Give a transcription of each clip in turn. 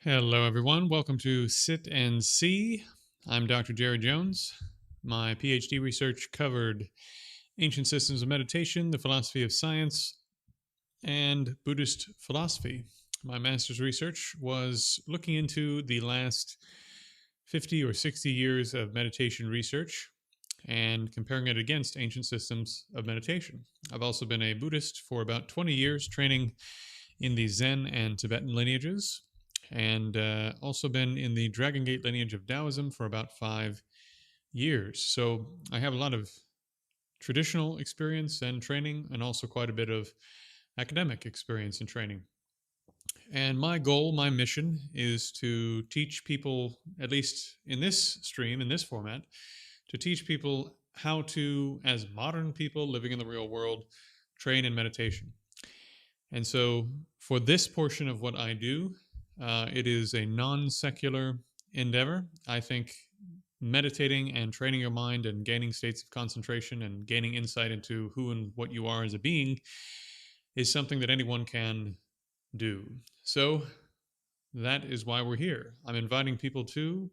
Hello, everyone. Welcome to Sit and See. I'm Dr. Jerry Jones. My PhD research covered ancient systems of meditation, the philosophy of science, and Buddhist philosophy. My master's research was looking into the last 50 or 60 years of meditation research and comparing it against ancient systems of meditation. I've also been a Buddhist for about 20 years, training in the Zen and Tibetan lineages, and also been in the Dragon Gate lineage of Taoism for about 5 years. So I have a lot of traditional experience and training, and also quite a bit of academic experience and training. And my goal, my mission, is to teach people, at least in this stream, in this format, to teach people how to, as modern people living in the real world, train in meditation. And so, for this portion of what I do, it is a non secular endeavor. I think meditating and training your mind and gaining states of concentration and gaining insight into who and what you are as a being is something that anyone can do. So, that is why we're here. I'm inviting people to,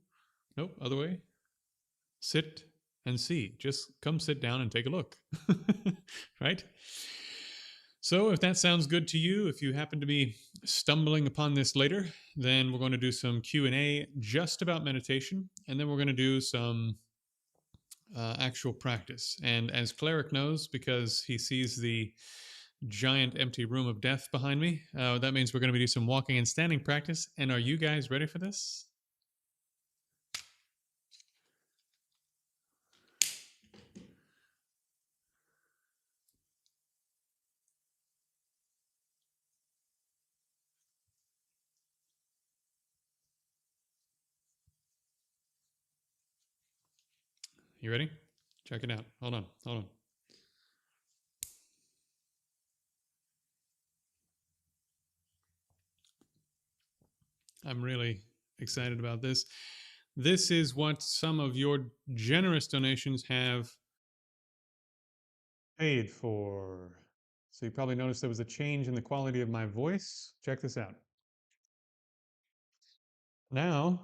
nope, other way, sit and see. Just come sit down and take a look. Right? So if that sounds good to you, if you happen to be stumbling upon this later, then we're going to do some Q&A just about meditation, and then we're going to do some actual practice. And as Cleric knows, because he sees the giant empty room of death behind me, that means we're going to be doing some walking and standing practice. And are you guys ready for this? You ready? Check it out. Hold on. Hold on. I'm really excited about this. This is what some of your generous donations have paid for. So you probably noticed there was a change in the quality of my voice. Check this out. Now,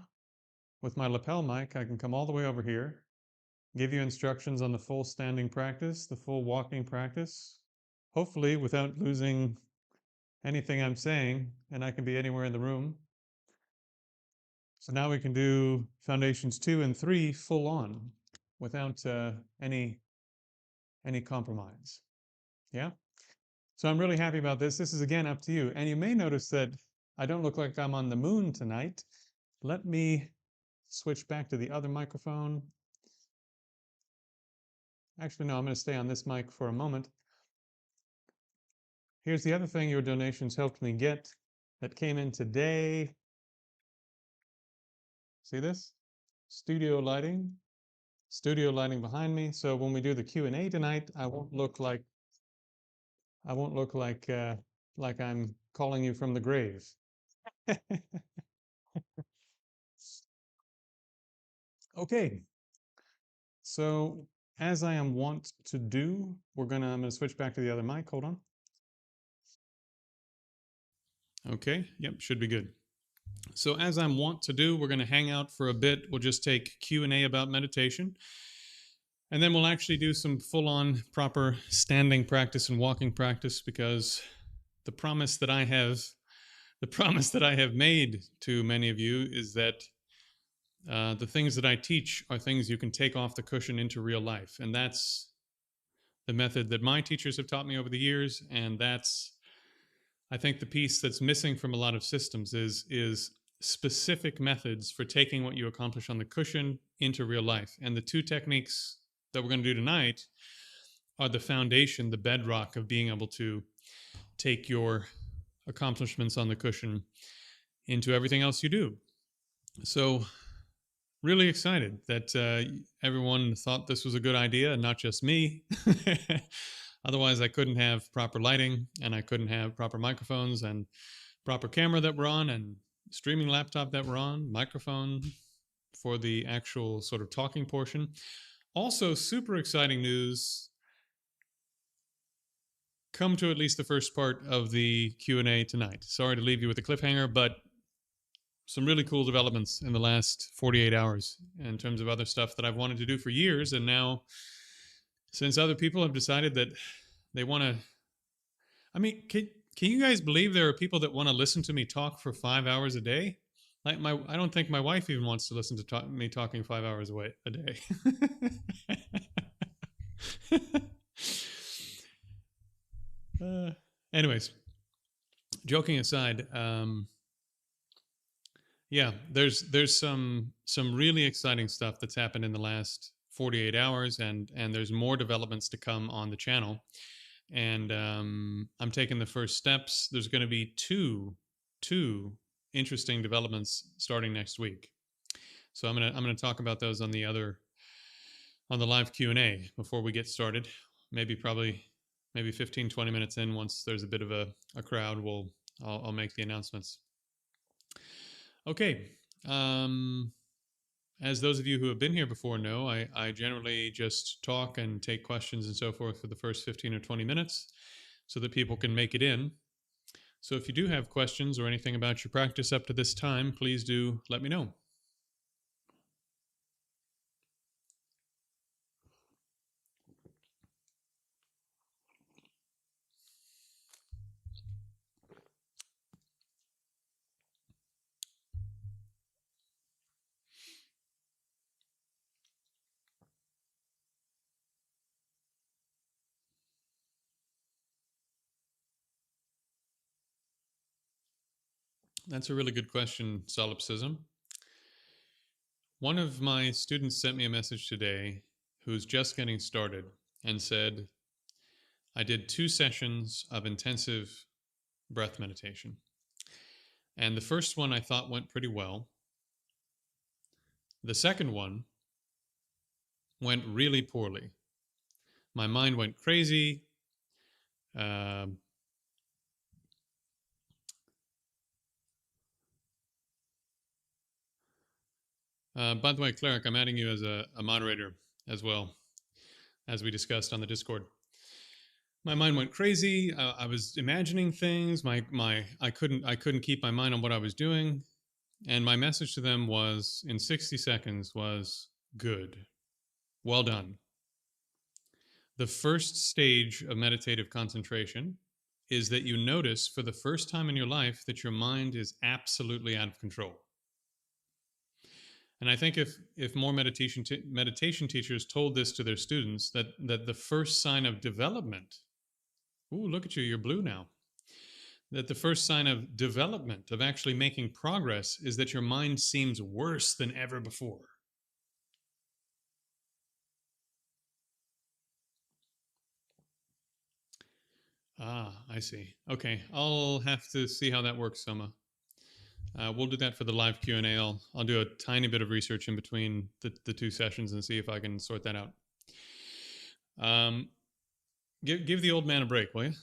with my lapel mic, I can come all the way over here, give you instructions on the full standing practice, the full walking practice, hopefully without losing anything I'm saying, and I can be anywhere in the room. So now we can do foundations 2 and 3 full on without any compromise. Yeah? So I'm really happy about this. This is again up to you. And you may notice that I don't look like I'm on the moon tonight. Let me switch back to the other microphone. Actually, no, I'm going to stay on this mic for a moment. Here's the other thing your donations helped me get that came in today. See this? Studio lighting. Studio lighting behind me. So when we do the Q&A tonight, I won't look like like I'm calling you from the grave. Okay. So as I am wont to do, I'm gonna switch back to the other mic. Hold on. Okay. Yep, should be good. So as I'm wont to do, we're gonna hang out for a bit. We'll just take Q&A about meditation. And then we'll actually do some full-on proper standing practice and walking practice, because the promise that I have made to many of you is that the things that I teach are things you can take off the cushion into real life. And that's the method that my teachers have taught me over the years. And that's, I think, the piece that's missing from a lot of systems is specific methods for taking what you accomplish on the cushion into real life. And the two techniques that we're going to do tonight are the foundation, the bedrock of being able to take your accomplishments on the cushion into everything else you do. So really excited that everyone thought this was a good idea and not just me. Otherwise, I couldn't have proper lighting, and I couldn't have proper microphones and proper camera that we're on, and streaming laptop that we're on, microphone for the actual sort of talking portion. Also, super exciting news. Come to at least the first part of the Q&A tonight. Sorry to leave you with a cliffhanger, but some really cool developments in the last 48 hours in terms of other stuff that I've wanted to do for years. And now, since other people have decided that they want to, I mean, can you guys believe there are people that want to listen to me talk for 5 hours a day? Like I don't think my wife even wants to listen to me talking 5 hours a day. uh, anyways, joking aside, yeah, there's some really exciting stuff that's happened in the last 48 hours, and there's more developments to come on the channel. And I'm taking the first steps. There's going to be two interesting developments starting next week. So I'm gonna talk about those on the live Q&A before we get started. Maybe 15-20 minutes in, once there's a bit of a crowd, I'll make the announcements. Okay. As those of you who have been here before know, I generally just talk and take questions and so forth for the first 15 or 20 minutes so that people can make it in. So if you do have questions or anything about your practice up to this time, please do let me know. That's a really good question, solipsism. One of my students sent me a message today who's just getting started and said, I did 2 sessions of intensive breath meditation. And the first one I thought went pretty well. The second one went really poorly. My mind went crazy. By the way, Cleric, I'm adding you as a moderator as well, as we discussed on the Discord. My mind went crazy. I was imagining things. I couldn't keep my mind on what I was doing. And my message to them was, in 60 seconds, was good. Well done. The first stage of meditative concentration is that you notice for the first time in your life that your mind is absolutely out of control. And I think if more meditation teachers told this to their students, that the first sign of development, ooh, look at you, you're blue now, that the first sign of development, of actually making progress, is that your mind seems worse than ever before. Ah, I see. Okay, I'll have to see how that works, Soma. We'll do that for the live Q&A. I'll do a tiny bit of research in between the 2 sessions and see if I can sort that out. Give the old man a break, will you?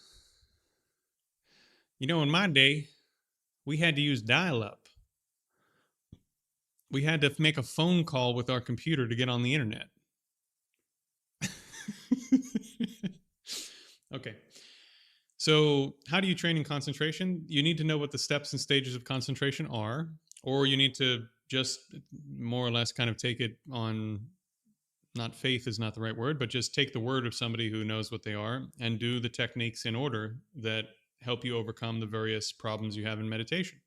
You know, in my day, we had to use dial-up. We had to make a phone call with our computer to get on the internet. Okay. So how do you train in concentration? You need to know what the steps and stages of concentration are, or you need to just more or less kind of take it on, not faith is not the right word, but just take the word of somebody who knows what they are and do the techniques in order that help you overcome the various problems you have in meditation.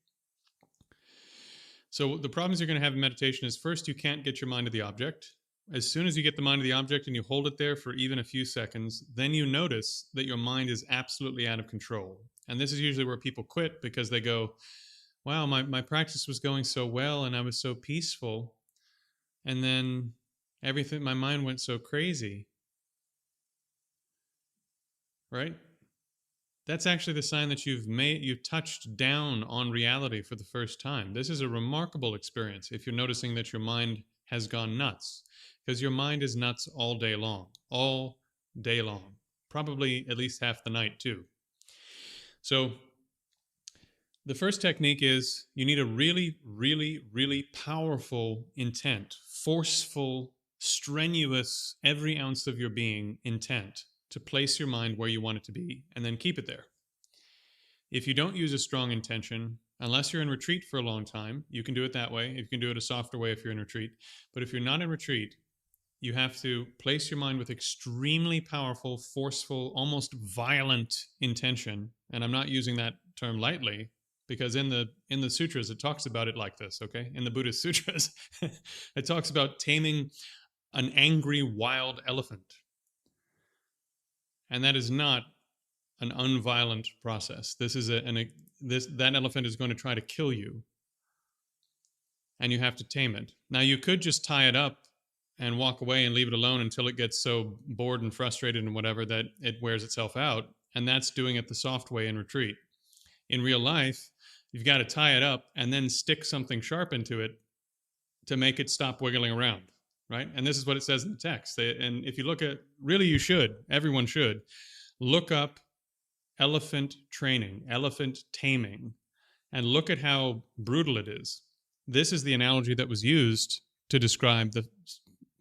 So the problems you're going to have in meditation is, first, you can't get your mind to the object. As soon as you get the mind to the object and you hold it there for even a few seconds, then you notice that your mind is absolutely out of control. And this is usually where people quit, because they go, wow, my practice was going so well and I was so peaceful. And then my mind went so crazy. Right? That's actually the sign that you've touched down on reality for the first time. This is a remarkable experience if you're noticing that your mind has gone nuts, because your mind is nuts all day long, probably at least half the night too. So the first technique is, you need a really, really, really powerful intent, forceful, strenuous, every ounce of your being intent to place your mind where you want it to be, and then keep it there. If you don't use a strong intention, unless you're in retreat for a long time, you can do it that way. You can do it a softer way if you're in retreat. But if you're not in retreat, you have to place your mind with extremely powerful, forceful, almost violent intention. And I'm not using that term lightly, because in the sutras it talks about it like this, okay? In the Buddhist sutras, it talks about taming an angry wild elephant. And that is not an unviolent process. This is that elephant is going to try to kill you, and you have to tame it. Now you could just tie it up and walk away and leave it alone until it gets so bored and frustrated and whatever that it wears itself out, and that's doing it the soft way in retreat. In real life, you've got to tie it up and then stick something sharp into it to make it stop wiggling around, right? And this is what it says in the text. And if you look at, really you should, everyone should, look up elephant training, elephant taming, and look at how brutal it is. This is the analogy that was used to describe the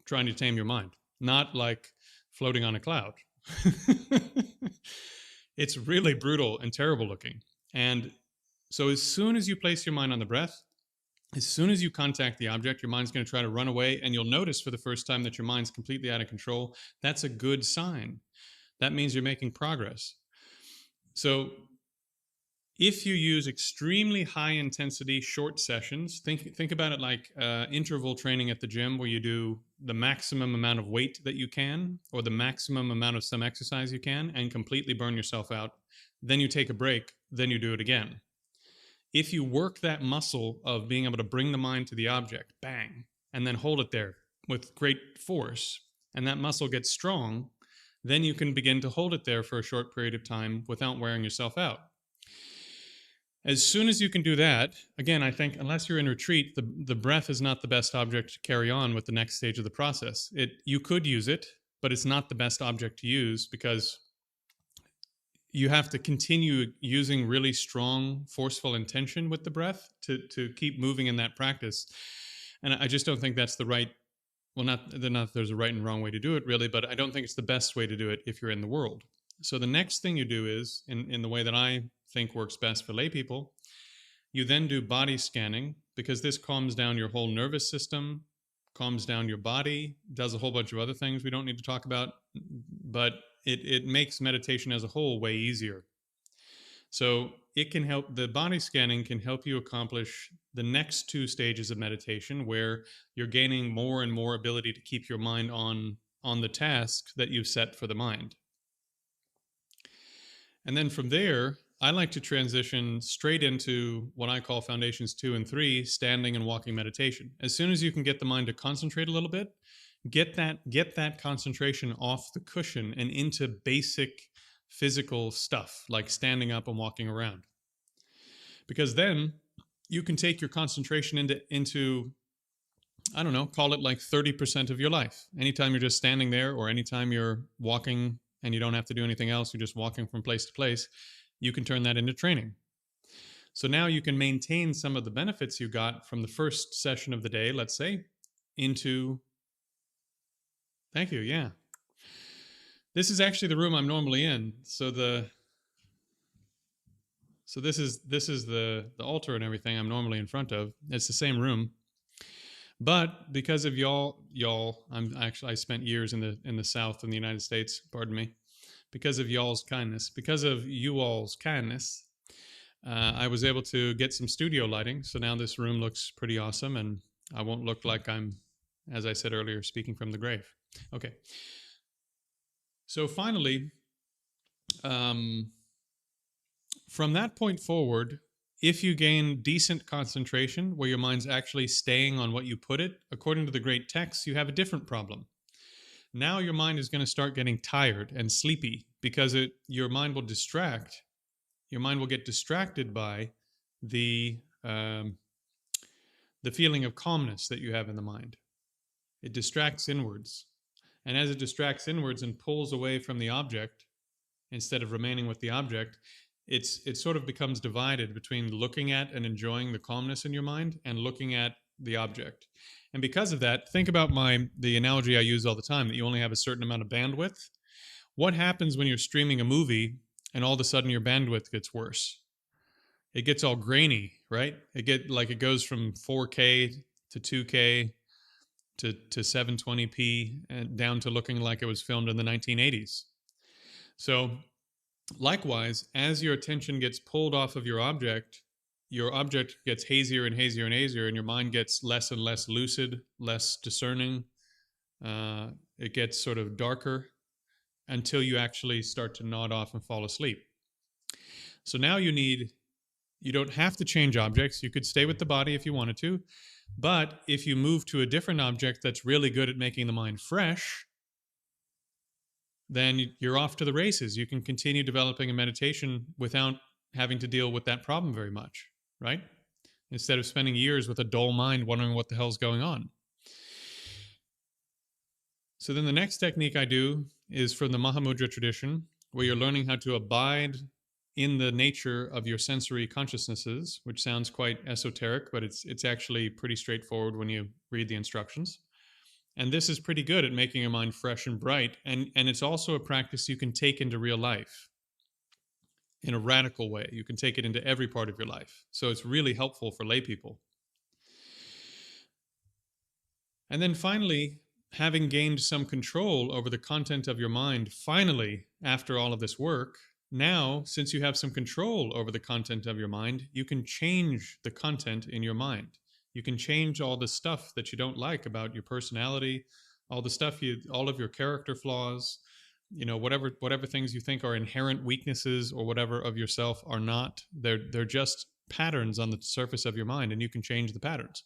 trying to tame your mind, not like floating on a cloud. It's really brutal and terrible looking. And so as soon as you place your mind on the breath, as soon as you contact the object, your mind's going to try to run away, and you'll notice for the first time that your mind's completely out of control. That's a good sign. That means you're making progress. So if you use extremely high intensity short sessions, think about it like interval training at the gym, where you do the maximum amount of weight that you can, or the maximum amount of some exercise you can, and completely burn yourself out. Then you take a break, then you do it again. If you work that muscle of being able to bring the mind to the object, bang, and then hold it there with great force, and that muscle gets strong, then you can begin to hold it there for a short period of time without wearing yourself out. As soon as you can do that, again, I think unless you're in retreat, the breath is not the best object to carry on with the next stage of the process. You could use it, but it's not the best object to use, because you have to continue using really strong, forceful intention with the breath to keep moving in that practice. And I just don't think that's the right, well, not that there's a right and wrong way to do it, really, but I don't think it's the best way to do it if you're in the world. So the next thing you do is, in the way that I think works best for lay people, you then do body scanning, because this calms down your whole nervous system, calms down your body, does a whole bunch of other things we don't need to talk about, but it makes meditation as a whole way easier. So it can help, the body scanning can help you accomplish the next two stages of meditation, where you're gaining more and more ability to keep your mind on the task that you've set for the mind. And then from there, I like to transition straight into what I call foundations 2 and 3, standing and walking meditation. As soon as you can get the mind to concentrate a little bit, get that concentration off the cushion and into basic physical stuff like standing up and walking around. Because then you can take your concentration into I don't know, call it like 30% of your life. Anytime you're just standing there, or anytime you're walking and you don't have to do anything else, you're just walking from place to place, you can turn that into training. So now you can maintain some of the benefits you got from the first session of the day, let's say, into... Thank you, yeah. This is actually the room I'm normally in. So this is the altar and everything I'm normally in front of. It's the same room. But because of y'all, I spent years in the South in the United States, pardon me. Because of y'all's kindness, because of you all's kindness, I was able to get some studio lighting. So now this room looks pretty awesome, and I won't look like I'm, as I said earlier, speaking from the grave. Okay. So finally, from that point forward, if you gain decent concentration where your mind's actually staying on what you put it, according to the great texts, you have a different problem. Now your mind is going to start getting tired and sleepy, because your mind will distract. Your mind will get distracted by the feeling of calmness that you have in the mind. It distracts inwards. And as it distracts inwards and pulls away from the object, instead of remaining with the object, it sort of becomes divided between looking at and enjoying the calmness in your mind and looking at the object. And because of that, think about the analogy I use all the time, that you only have a certain amount of bandwidth. What happens when you're streaming a movie and all of a sudden your bandwidth gets worse? It gets all grainy, right? It goes from 4K to 2K to 720p and down to looking like it was filmed in the 1980s. So likewise, as your attention gets pulled off of your object gets hazier and hazier and hazier, and your mind gets less and less lucid, less discerning. It gets sort of darker until you actually start to nod off and fall asleep. So now you don't have to change objects. You could stay with the body if you wanted to. But if you move to a different object that's really good at making the mind fresh, then you're off to the races. You can continue developing a meditation without having to deal with that problem very much, right? Instead of spending years with a dull mind wondering what the hell's going on. So then the next technique I do is from the Mahamudra tradition, where you're learning how to abide in the nature of your sensory consciousnesses, which sounds quite esoteric, but it's actually pretty straightforward when you read the instructions. And this is pretty good at making your mind fresh and bright. And it's also a practice you can take into real life in a radical way. You can take it into every part of your life. So it's really helpful for lay people. And then finally, having gained some control over the content of your mind, finally, after all of this work, now, since you have some control over the content of your mind, you can change the content in your mind. You can change all the stuff that you don't like about your personality, all of your character flaws, whatever things you think are inherent weaknesses or whatever of yourself are not. They're just patterns on the surface of your mind, and you can change the patterns.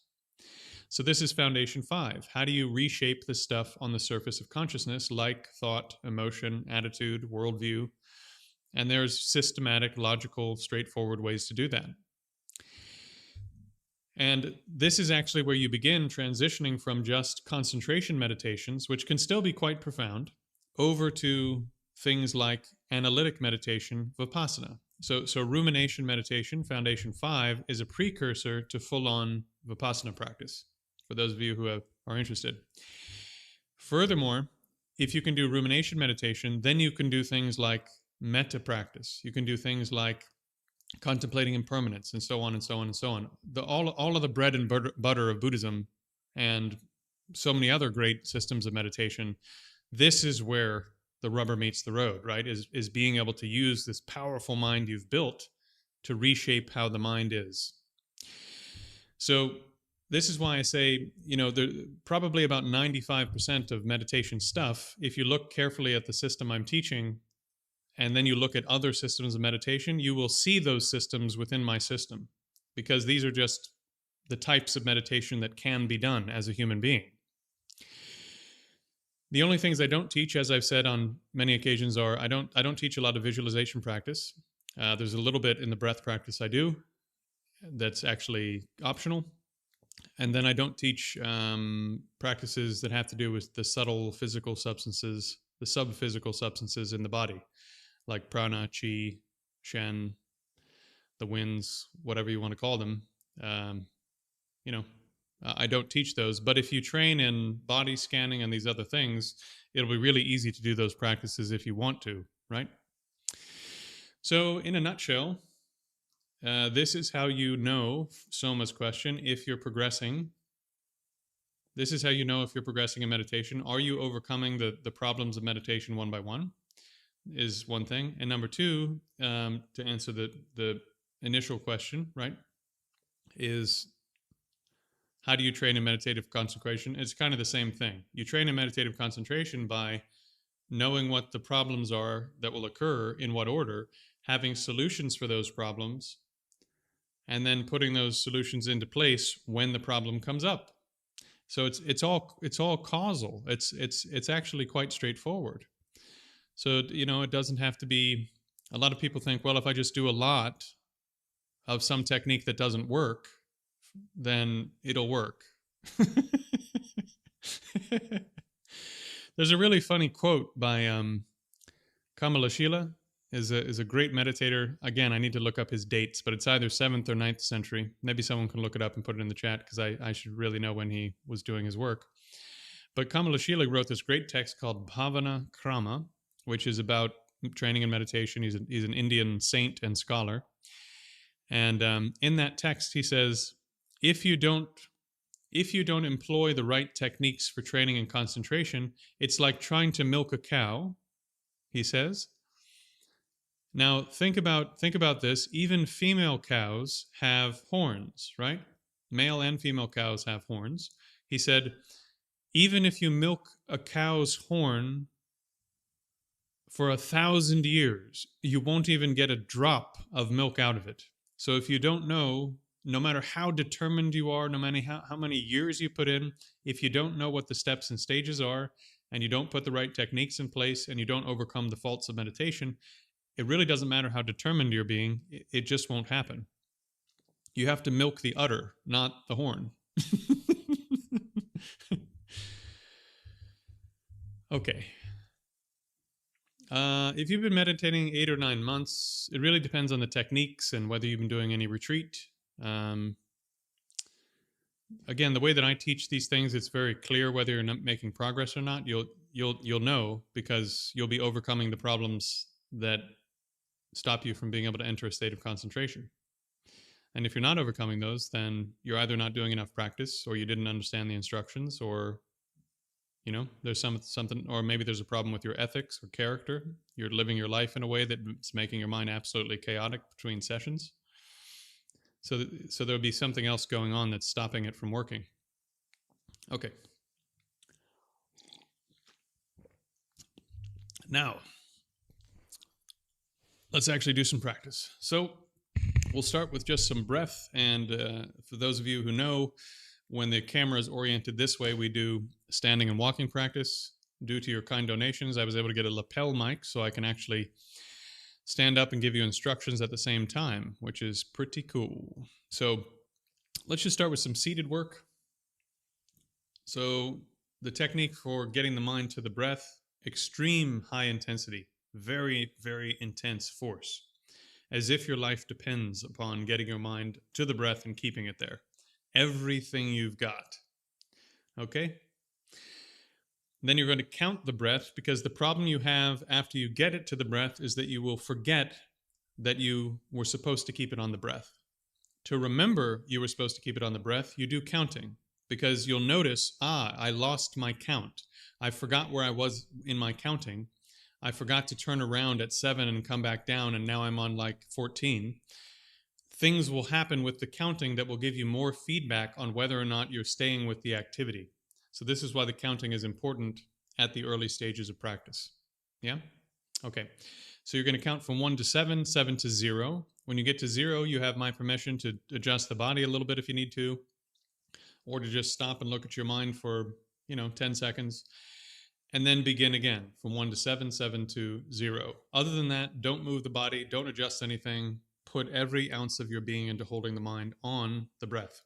So this is foundation 5. How do you reshape the stuff on the surface of consciousness, like thought, emotion, attitude, worldview? And there's systematic, logical, straightforward ways to do that. And this is actually where you begin transitioning from just concentration meditations, which can still be quite profound, over to things like analytic meditation, vipassana. So rumination meditation, foundation 5, is a precursor to full-on vipassana practice, for those of you who are interested. Furthermore, if you can do rumination meditation, then you can do things like metta practice. You can do things like contemplating impermanence, and so on and so on and so on. All of the bread and butter of Buddhism and so many other great systems of meditation, this is where the rubber meets the road, right? Is being able to use this powerful mind you've built to reshape how the mind is. So this is why I say, probably about 95% of meditation stuff, if you look carefully at the system I'm teaching, and then you look at other systems of meditation, you will see those systems within my system, because these are just the types of meditation that can be done as a human being. The only things I don't teach, as I've said on many occasions, are I don't teach a lot of visualization practice. There's a little bit in the breath practice I do that's actually optional. And then I don't teach practices that have to do with the subtle physical substances, the sub-physical substances in the body, like prana, chi, shen, the winds, whatever you want to call them. I don't teach those. But if you train in body scanning and these other things, it'll be really easy to do those practices if you want to, right? So in a nutshell, this is how you know, Soma's question, if you're progressing. This is how you know if you're progressing in meditation. Are you overcoming the problems of meditation one by one? Is one thing. And number 2, to answer the initial question, right, is how do you train in meditative concentration? It's kind of the same thing. You train in meditative concentration by knowing what the problems are that will occur, in what order, having solutions for those problems, and then putting those solutions into place when the problem comes up. So it's all causal. It's actually quite straightforward. So, it doesn't have to be, a lot of people think, well, if I just do a lot of some technique that doesn't work, then it'll work. There's a really funny quote by Kamalashila, is a great meditator. Again, I need to look up his dates, but it's either 7th or 9th century. Maybe someone can look it up and put it in the chat, because I should really know when he was doing his work. But Kamalashila wrote this great text called Bhavana Krama, which is about training in meditation. He's an Indian saint and scholar. And in that text, he says, if you don't employ the right techniques for training and concentration, it's like trying to milk a cow, he says. Now think about this. Even female cows have horns, right? Male and female cows have horns. He said, even if you milk a cow's horn for 1,000 years, you won't even get a drop of milk out of it. So if you don't know, no matter how determined you are, no matter how many years you put in, if you don't know what the steps and stages are, and you don't put the right techniques in place, and you don't overcome the faults of meditation, it really doesn't matter how determined you're being, it just won't happen. You have to milk the udder, not the horn. Okay. If you've been meditating 8 or 9 months, it really depends on the techniques and whether you've been doing any retreat. Um, Again, the way that I teach these things, it's very clear whether you're not making progress or not. You'll know, because you'll be overcoming the problems that stop you from being able to enter a state of concentration. And if you're not overcoming those, then you're either not doing enough practice, or you didn't understand the instructions, or there's something, or maybe there's a problem with your ethics or character. You're living your life in a way that's making your mind absolutely chaotic between sessions. So there'll be something else going on that's stopping it from working. Okay. Now, let's actually do some practice. So we'll start with just some breath. And for those of you who know, when the camera is oriented this way, we do standing and walking practice. Due to your kind donations, I was able to get a lapel mic so I can actually stand up and give you instructions at the same time, which is pretty cool. So let's just start with some seated work. So the technique for getting the mind to the breath: extreme high intensity, very, very intense force, as if your life depends upon getting your mind to the breath and keeping it there. Everything you've got. Okay? Then you're going to count the breath, because the problem you have after you get it to the breath is that you will forget that you were supposed to keep it on the breath. To remember you were supposed to keep it on the breath, you do counting, because you'll notice, I lost my count. I forgot where I was in my counting. I forgot to turn around at 7 and come back down, and now I'm on like 14. Things will happen with the counting that will give you more feedback on whether or not you're staying with the activity. So this is why the counting is important at the early stages of practice. Yeah? Okay. So you're going to count from 1 to 7, 7 to 0. When you get to 0, you have my permission to adjust the body a little bit if you need to, or to just stop and look at your mind for, 10 seconds, and then begin again from 1 to 7, 7 to 0. Other than that, don't move the body, don't adjust anything. Put every ounce of your being into holding the mind on the breath.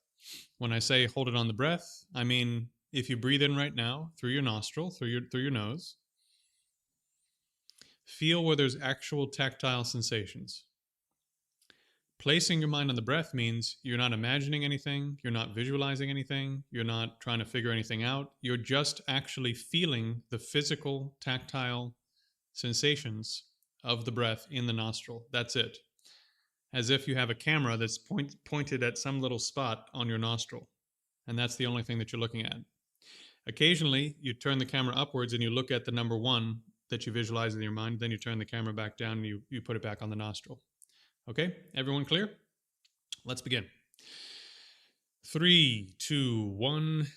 When I say hold it on the breath, I mean, if you breathe in right now through your nostril, through your nose, feel where there's actual tactile sensations. Placing your mind on the breath means you're not imagining anything, you're not visualizing anything, you're not trying to figure anything out. You're just actually feeling the physical, tactile sensations of the breath in the nostril. That's it. As if you have a camera that's pointed at some little spot on your nostril, and that's the only thing that you're looking at. Occasionally, you turn the camera upwards and you look at the number 1 that you visualize in your mind, then you turn the camera back down and you put it back on the nostril. Okay, everyone clear? Let's begin. 3, 2, 1.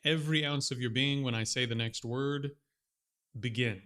Every ounce of your being, when I say the next word, begin.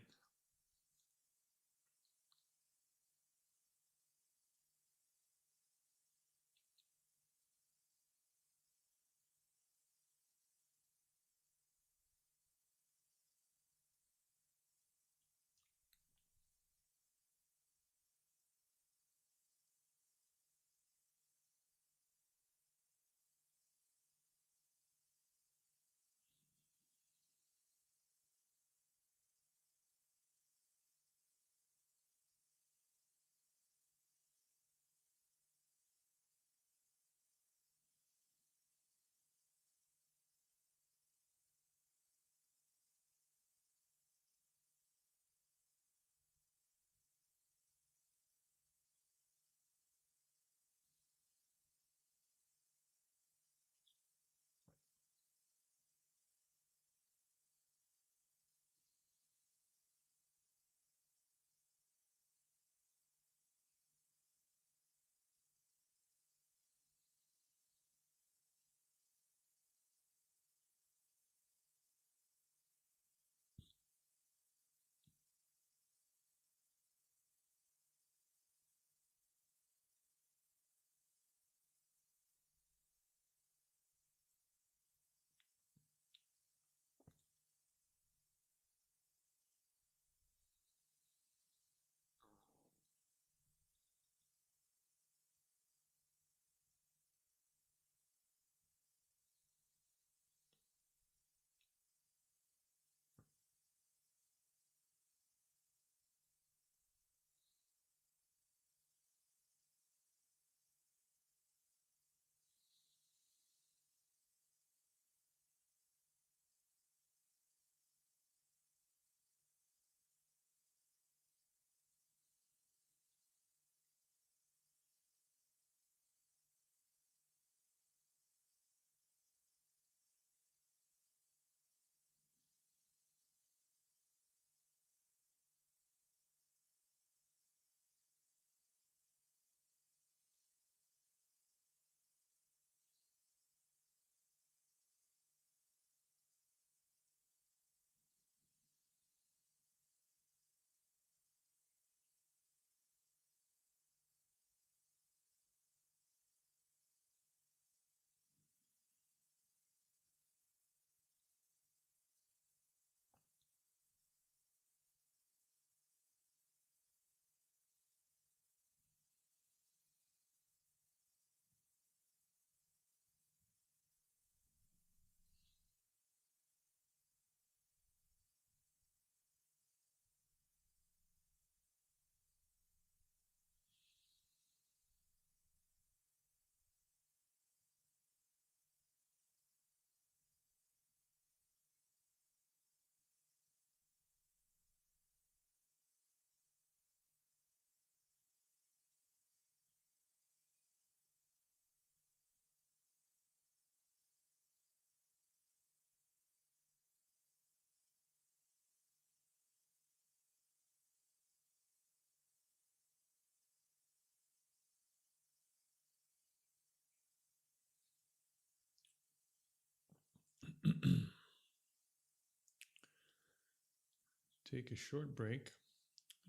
take a short break.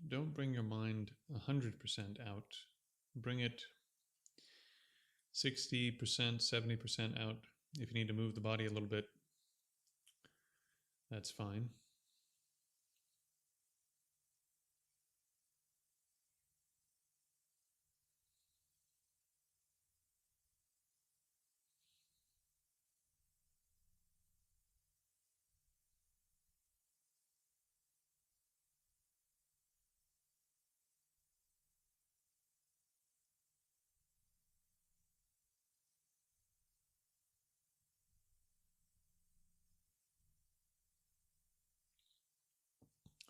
Don't bring your mind 100% out. Bring it 60%, 70% out. If you need to move the body a little bit, that's fine.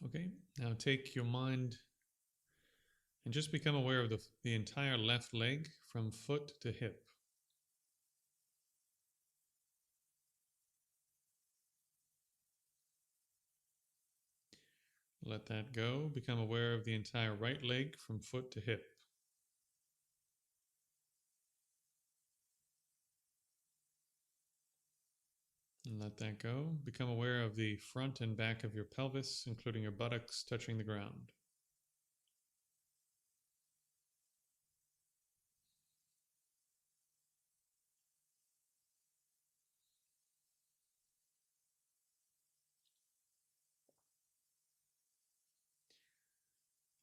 Okay, now take your mind and just become aware of the entire left leg from foot to hip. Let that go. Become aware of the entire right leg from foot to hip. And let that go. Become aware of the front and back of your pelvis, including your buttocks touching the ground.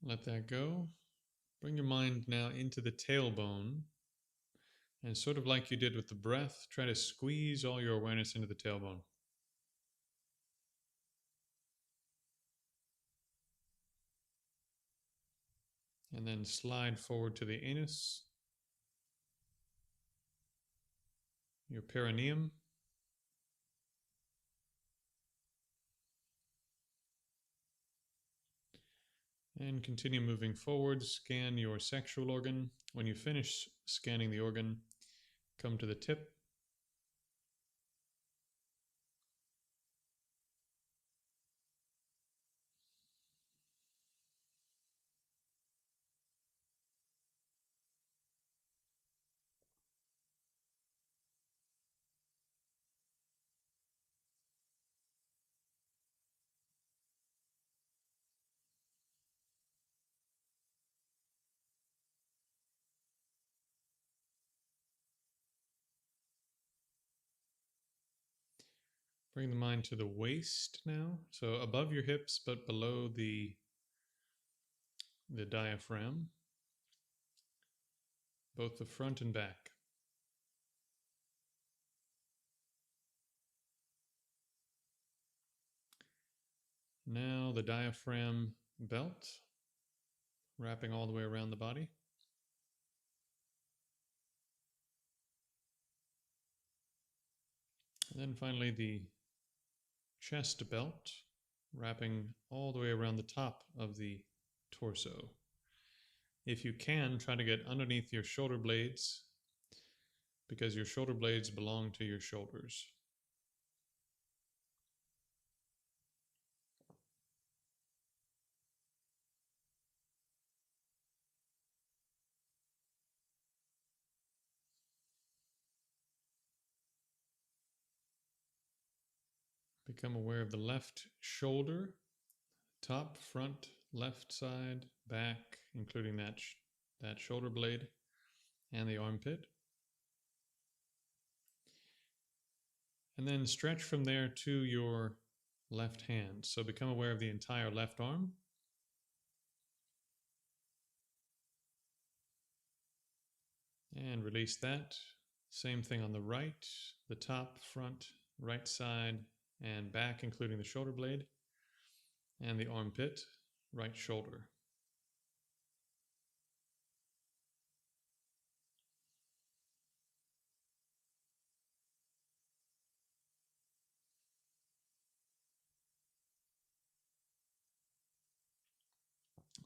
Let that go. Bring your mind now into the tailbone. And sort of like you did with the breath, try to squeeze all your awareness into the tailbone. And then slide forward to the anus, your perineum, and continue moving forward. Scan your sexual organ. When you finish scanning the organ, come to the tip. Bring the mind to the waist now. So above your hips, but below the diaphragm, both the front and back. Now the diaphragm belt, wrapping all the way around the body. And then finally the chest belt, wrapping all the way around the top of the torso. If you can, try to get underneath your shoulder blades, because your shoulder blades belong to your shoulders. Become aware of the left shoulder, top, front, left side, back, including that shoulder blade, and the armpit. And then stretch from there to your left hand. So become aware of the entire left arm. And release that. Same thing on the right, the top, front, right side, and back, including the shoulder blade, and the armpit, right shoulder.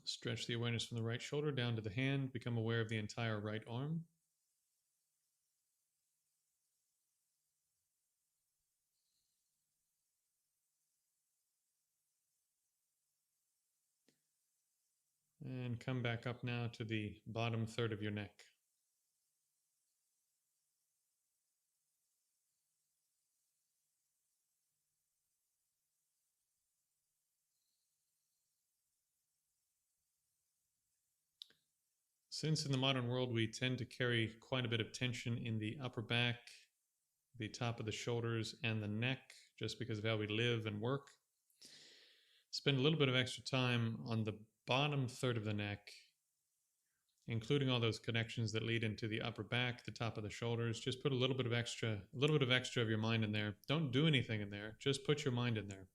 Stretch the awareness from the right shoulder down to the hand. Become aware of the entire right arm. And come back up now to the bottom third of your neck. Since in the modern world we tend to carry quite a bit of tension in the upper back, the top of the shoulders, and the neck, just because of how we live and work, spend a little bit of extra time on the bottom third of the neck, including all those connections that lead into the upper back, the top of the shoulders. Just put a little bit of extra of your mind in there. Don't do anything in there. Just put your mind in there.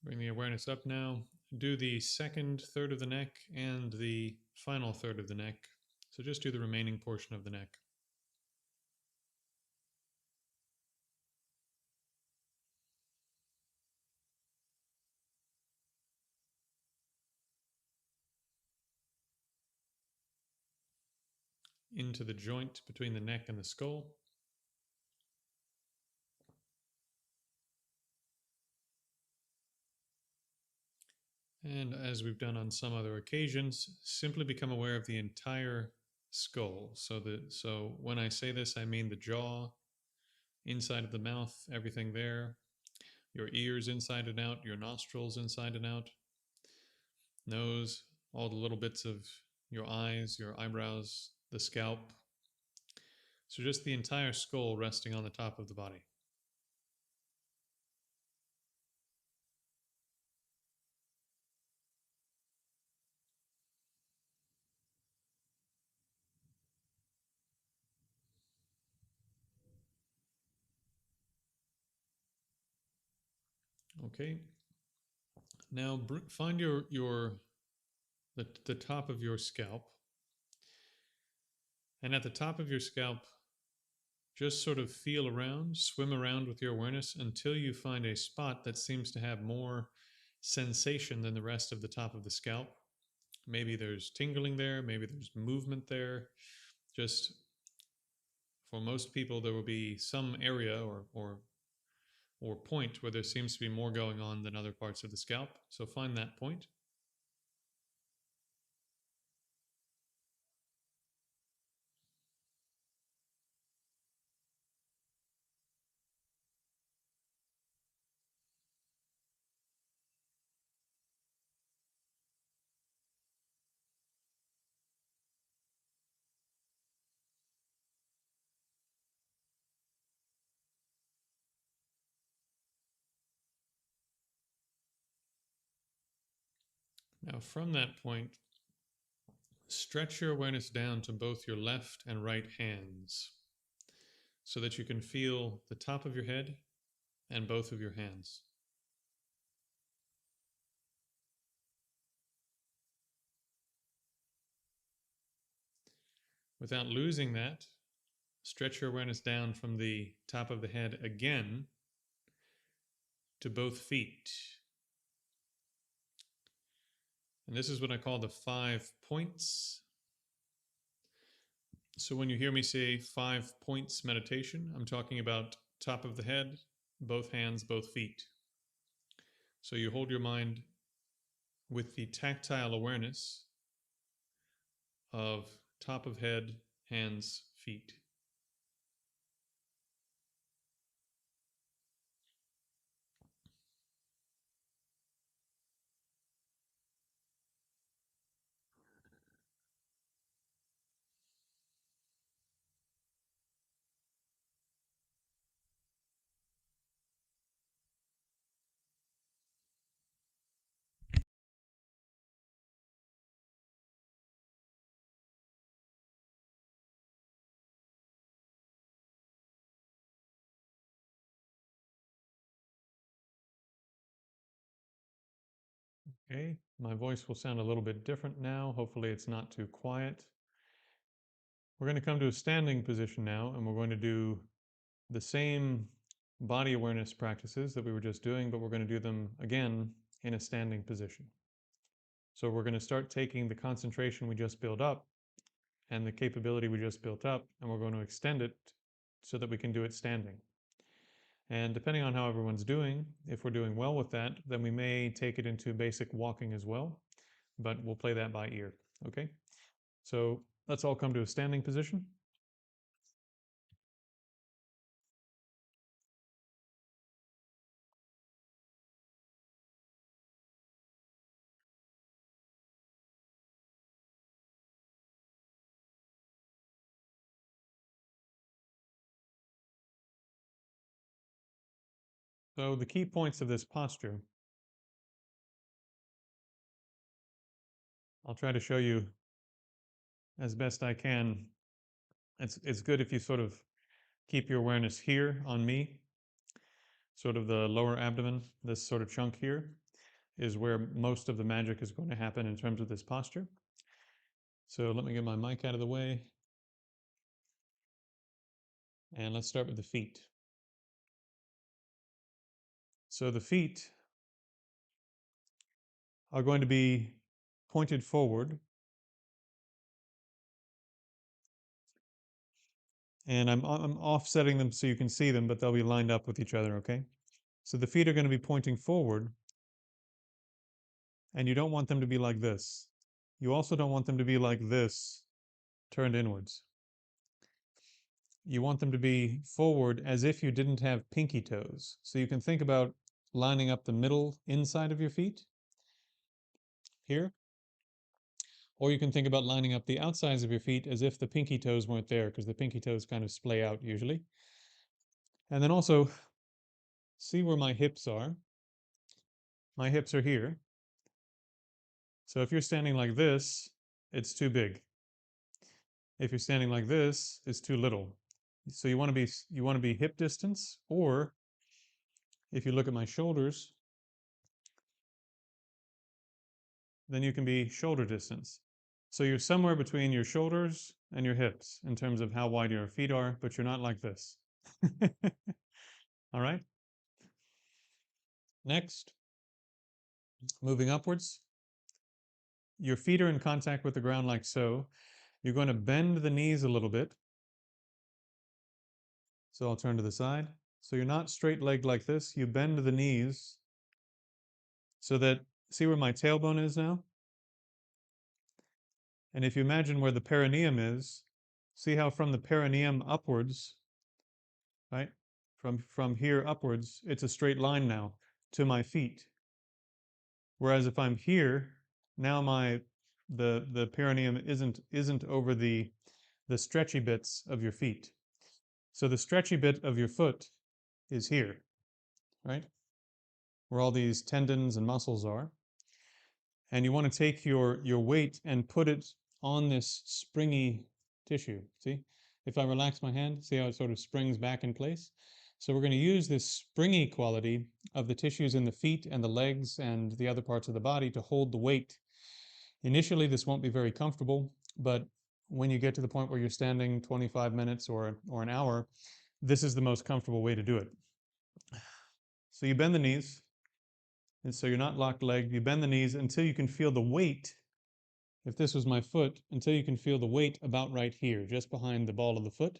Bring the awareness up now. Do the second third of the neck and the final third of the neck. So just do the remaining portion of the neck. Into the joint between the neck and the skull. And as we've done on some other occasions, simply become aware of the entire skull. So when I say this, I mean the jaw, inside of the mouth, everything there, your ears inside and out, your nostrils inside and out, nose, all the little bits of your eyes, your eyebrows, the scalp. So just the entire skull resting on the top of the body. Okay. Now find the top of your scalp, and at the top of your scalp, just sort of feel around, swim around with your awareness until you find a spot that seems to have more sensation than the rest of the top of the scalp. Maybe there's tingling there, maybe there's movement there. Just for most people, there will be some area or point where there seems to be more going on than other parts of the scalp. So find that point. Now, from that point, stretch your awareness down to both your left and right hands so that you can feel the top of your head and both of your hands. Without losing that, stretch your awareness down from the top of the head again to both feet. And this is what I call the 5 points. So when you hear me say 5 points meditation, I'm talking about top of the head, both hands, both feet. So you hold your mind with the tactile awareness of top of head, hands, feet. Okay, my voice will sound a little bit different now. Hopefully it's not too quiet. We're going to come to a standing position now, and we're going to do the same body awareness practices that we were just doing, but we're going to do them again in a standing position. So we're going to start taking the concentration we just built up and the capability we just built up, and we're going to extend it so that we can do it standing. And depending on how everyone's doing, if we're doing well with that, then we may take it into basic walking as well, but we'll play that by ear, okay? So let's all come to a standing position. So the key points of this posture, I'll try to show you as best I can. It's good if you sort of keep your awareness here on me, sort of the lower abdomen, this sort of chunk here is where most of the magic is going to happen in terms of this posture. So let me get my mic out of the way. And let's start with the feet. So the feet are going to be pointed forward. And I'm offsetting them so you can see them, but they'll be lined up with each other, okay? So the feet are going to be pointing forward, and you don't want them to be like this. You also don't want them to be like this, turned inwards. You want them to be forward as if you didn't have pinky toes. So you can think about lining up the middle inside of your feet here, or you can think about lining up the outsides of your feet as if the pinky toes weren't there, because the pinky toes kind of splay out usually. And then also see where my hips are. My hips are here. So if you're standing like this, it's too big. If you're standing like this, it's too little. So you want to be hip distance, or if you look at my shoulders, then you can be shoulder distance. So you're somewhere between your shoulders and your hips in terms of how wide your feet are, but you're not like this. All right? Next, moving upwards. Your feet are in contact with the ground like so. You're going to bend the knees a little bit. So I'll turn to the side. So you're not straight-legged like this. You bend the knees so that, see where my tailbone is now? And if you imagine where the perineum is, see how from the perineum upwards, right? From here upwards, it's a straight line now to my feet. Whereas if I'm here, now the perineum isn't over the stretchy bits of your feet. So the stretchy bit of your foot is here, right? Where all these tendons and muscles are. And you want to take your weight and put it on this springy tissue. See? If I relax my hand, see how it sort of springs back in place? So we're going to use this springy quality of the tissues in the feet and the legs and the other parts of the body to hold the weight. Initially, this won't be very comfortable, but when you get to the point where you're standing 25 minutes or an hour, this is the most comfortable way to do it. So you bend the knees, and so you're not locked-legged. You bend the knees until you can feel the weight. If this was my foot, until you can feel the weight about right here, just behind the ball of the foot.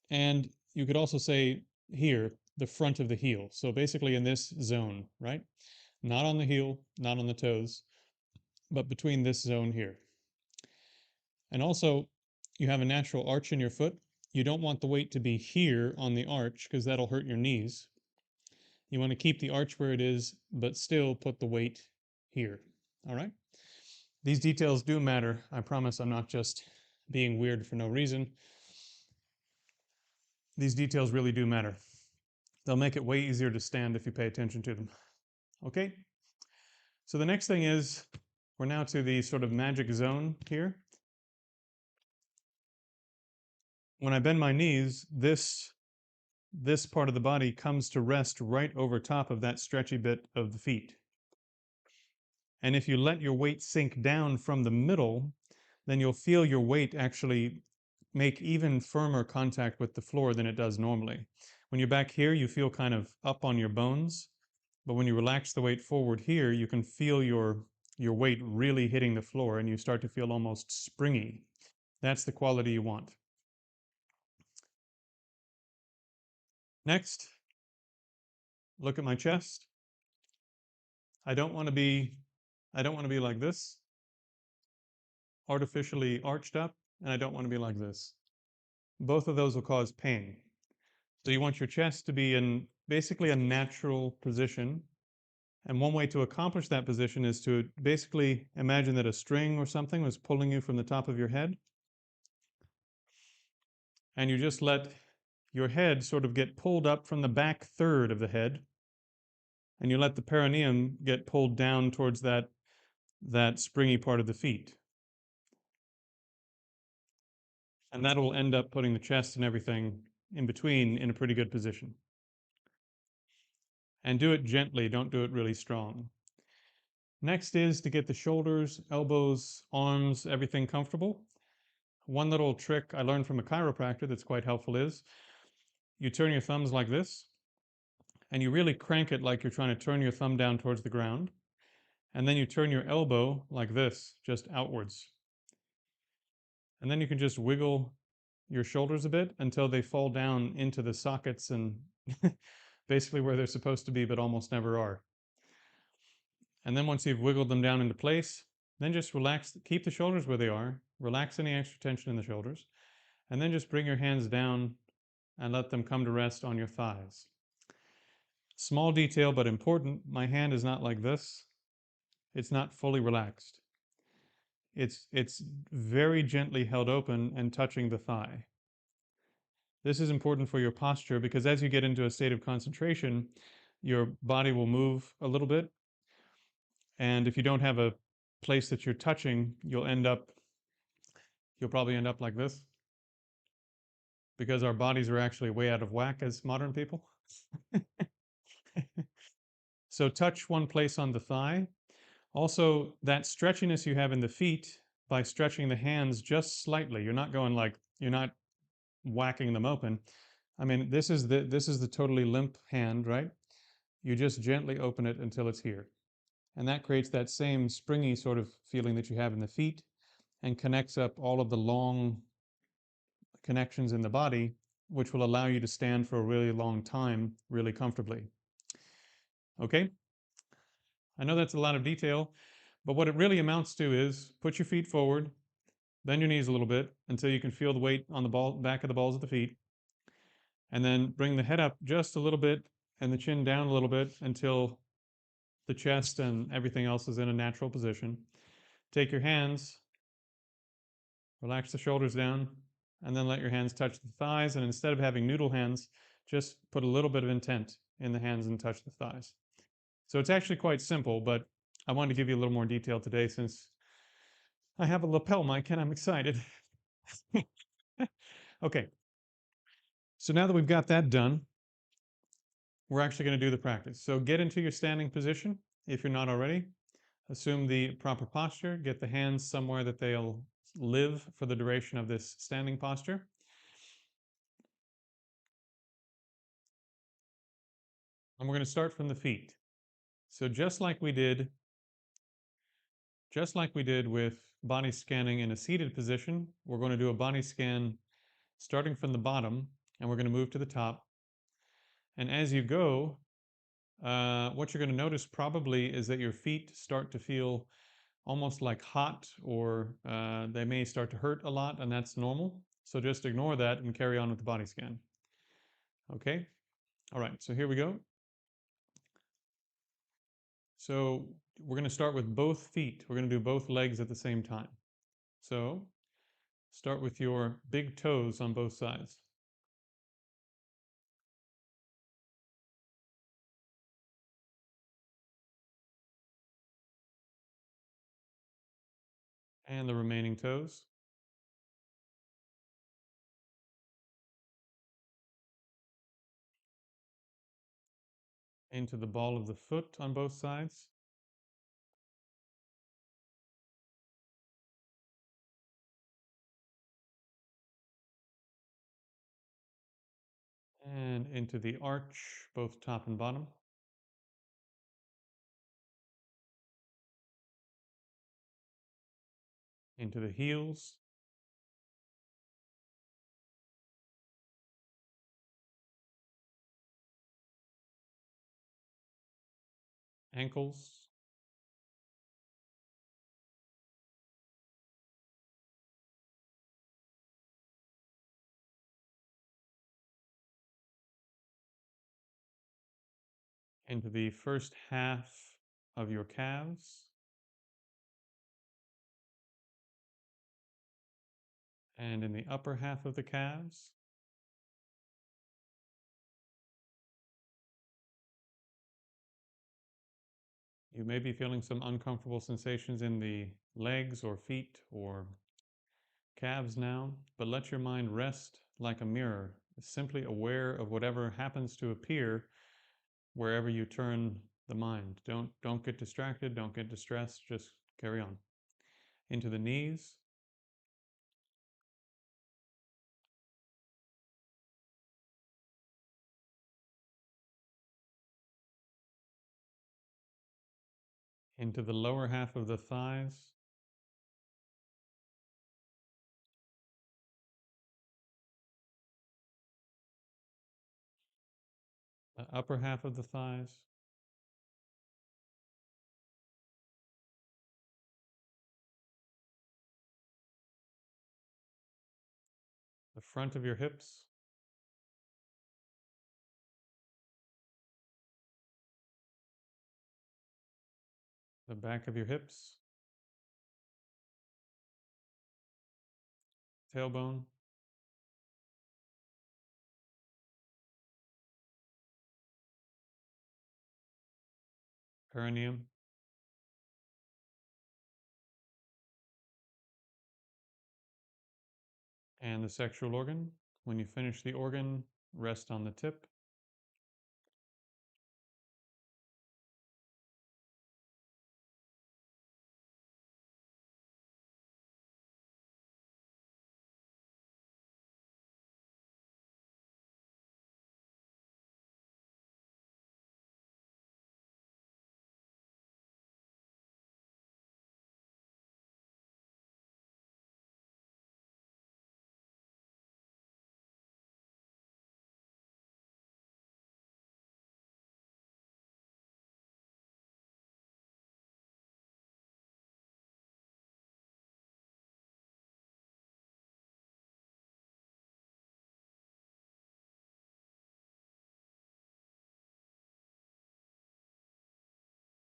And you could also say here, the front of the heel. So basically in this zone, right? Not on the heel, not on the toes, but between this zone here. And also, you have a natural arch in your foot. You don't want the weight to be here on the arch because that'll hurt your knees. You want to keep the arch where it is, but still put the weight here. All right? These details do matter. I promise I'm not just being weird for no reason. These details really do matter. They'll make it way easier to stand if you pay attention to them. Okay? So the next thing is, we're now to the sort of magic zone here. When I bend my knees, this part of the body comes to rest right over top of that stretchy bit of the feet. And if you let your weight sink down from the middle, then you'll feel your weight actually make even firmer contact with the floor than it does normally. When you're back here, you feel kind of up on your bones, but when you relax the weight forward here, you can feel your weight really hitting the floor and you start to feel almost springy. That's the quality you want. Next, look at my chest. I don't want to be like this, artificially arched up, and I don't want to be like this. Both of those will cause pain. So you want your chest to be in basically a natural position. And one way to accomplish that position is to basically imagine that a string or something was pulling you from the top of your head. And you just let your head sort of get pulled up from the back third of the head. And you let the perineum get pulled down towards that springy part of the feet. And that will end up putting the chest and everything in between in a pretty good position. And do it gently, don't do it really strong. Next is to get the shoulders, elbows, arms, everything comfortable. One little trick I learned from a chiropractor that's quite helpful is you turn your thumbs like this, and you really crank it like you're trying to turn your thumb down towards the ground. And then you turn your elbow like this, just outwards. And then you can just wiggle your shoulders a bit until they fall down into the sockets and basically where they're supposed to be, but almost never are. And then once you've wiggled them down into place, then just relax, keep the shoulders where they are, relax any extra tension in the shoulders, and then just bring your hands down and let them come to rest on your thighs. Small detail, but important, my hand is not like this. It's not fully relaxed. It's very gently held open and touching the thigh. This is important for your posture because as you get into a state of concentration, your body will move a little bit. And if you don't have a place that you're touching, you'll probably end up like this because our bodies are actually way out of whack as modern people. So touch one place on the thigh. Also, that stretchiness you have in the feet by stretching the hands just slightly. You're not whacking them open. I mean, this is the totally limp hand, right? You just gently open it until it's here. And that creates that same springy sort of feeling that you have in the feet and connects up all of the long connections in the body, which will allow you to stand for a really long time, really comfortably. Okay? I know that's a lot of detail, but what it really amounts to is put your feet forward, bend your knees a little bit until you can feel the weight on the back of the balls of the feet, and then bring the head up just a little bit and the chin down a little bit until the chest and everything else is in a natural position. Take your hands, relax the shoulders down, and then let your hands touch the thighs. And instead of having noodle hands, just put a little bit of intent in the hands and touch the thighs. So it's actually quite simple, but I wanted to give you a little more detail today since I have a lapel mic and I'm excited. Okay, so now that we've got that done, we're actually going to do the practice. So get into your standing position if you're not already. Assume the proper posture. Get the hands somewhere that they'll live for the duration of this standing posture. And we're going to start from the feet. So just like we did with body scanning in a seated position, we're going to do a body scan starting from the bottom, and we're going to move to the top. And as you go, what you're going to notice probably is that your feet start to feel almost like hot, or they may start to hurt a lot, and that's normal. So just ignore that and carry on with the body scan. Okay? All right, so here we go. So we're going to start with both feet. We're going to do both legs at the same time. So start with your big toes on both sides. And the remaining toes. Into the ball of the foot on both sides. And into the arch, both top and bottom. Into the heels. Ankles. Into the first half of your calves. And in the upper half of the calves. You may be feeling some uncomfortable sensations in the legs or feet or calves now, but let your mind rest like a mirror, simply aware of whatever happens to appear wherever you turn the mind. Don't get distracted, don't get distressed, just carry on. Into the knees. Into the lower half of the thighs. The upper half of the thighs. The front of your hips. The back of your hips. Tailbone. Perineum. And the sexual organ. When you finish the organ, rest on the tip.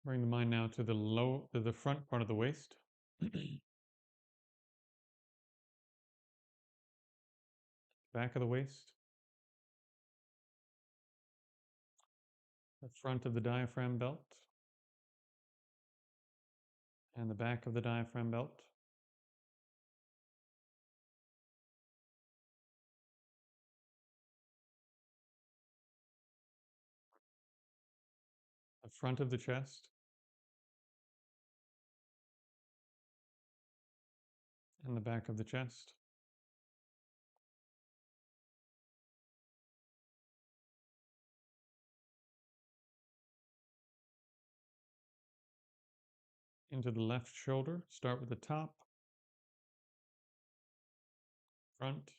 Bring the mind now to the front part of the waist. Back of the waist. The front of the diaphragm belt. And the back of the diaphragm belt. The front of the chest. And the back of the chest. Into the left shoulder. Start with the top, front,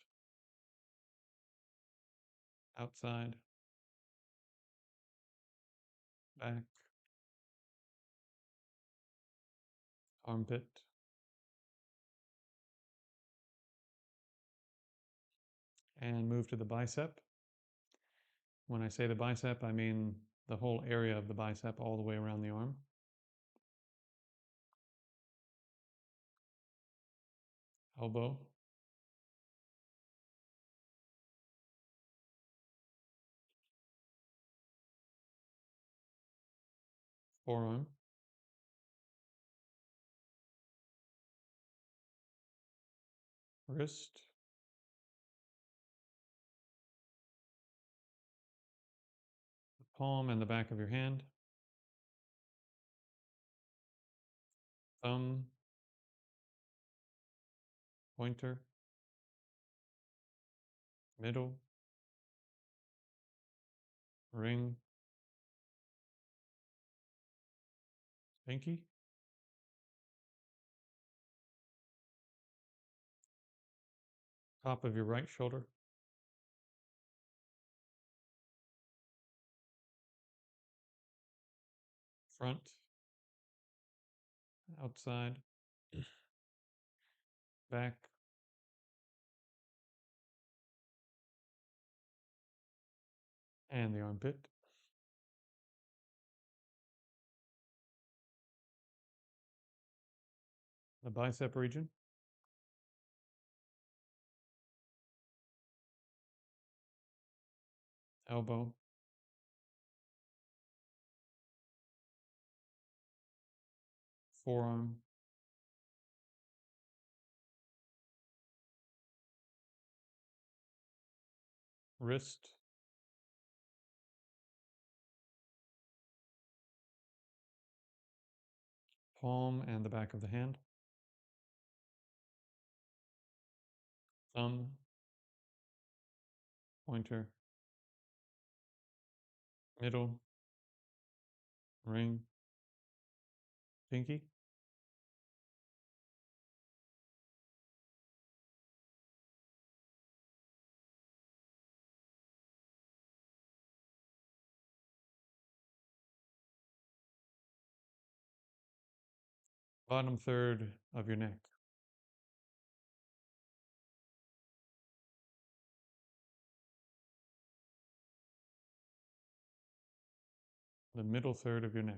outside, back, armpit, and move to the bicep. When I say the bicep, I mean the whole area of the bicep all the way around the arm. Elbow, forearm, wrist, palm and the back of your hand, thumb, pointer, middle, ring, pinky, top of your right shoulder, front, outside, back, and the armpit. The bicep region, elbow, forearm, wrist, palm and the back of the hand, thumb, pointer, middle, ring, pinky, bottom third of your neck, the middle third of your neck,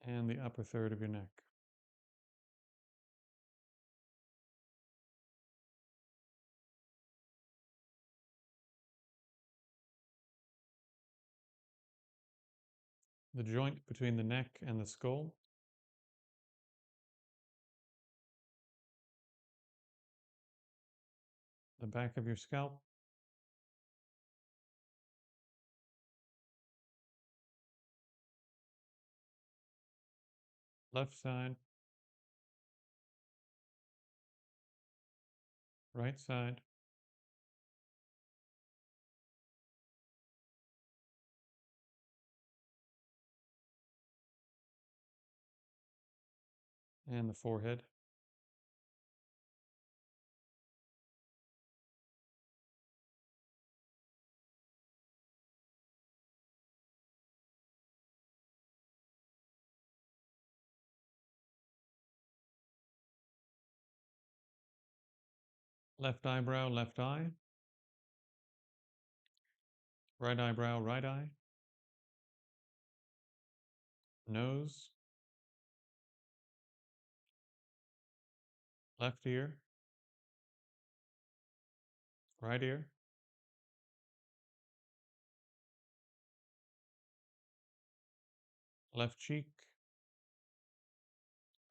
and the upper third of your neck. The joint between the neck and the skull, the back of your scalp, left side, right side, and the forehead. Left eyebrow, left eye, right eyebrow, right eye, nose, left ear, right ear, left cheek,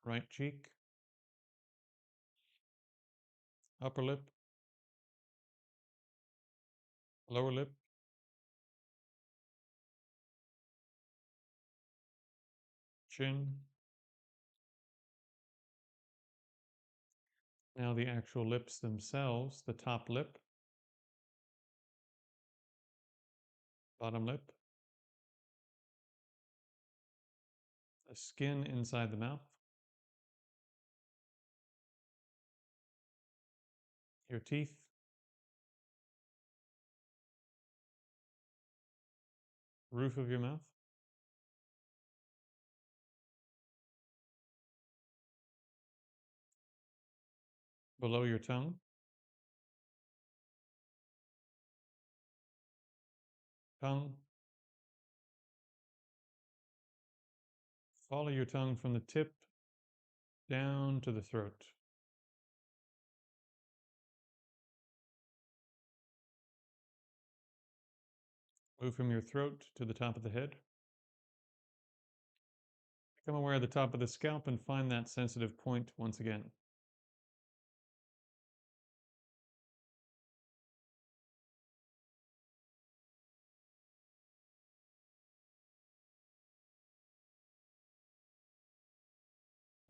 right cheek, upper lip, lower lip, chin. Now the actual lips themselves, the top lip, bottom lip, the skin inside the mouth, your teeth, roof of your mouth, below your tongue, tongue. Follow your tongue from the tip down to the throat. Move from your throat to the top of the head. Become aware of the top of the scalp and find that sensitive point once again.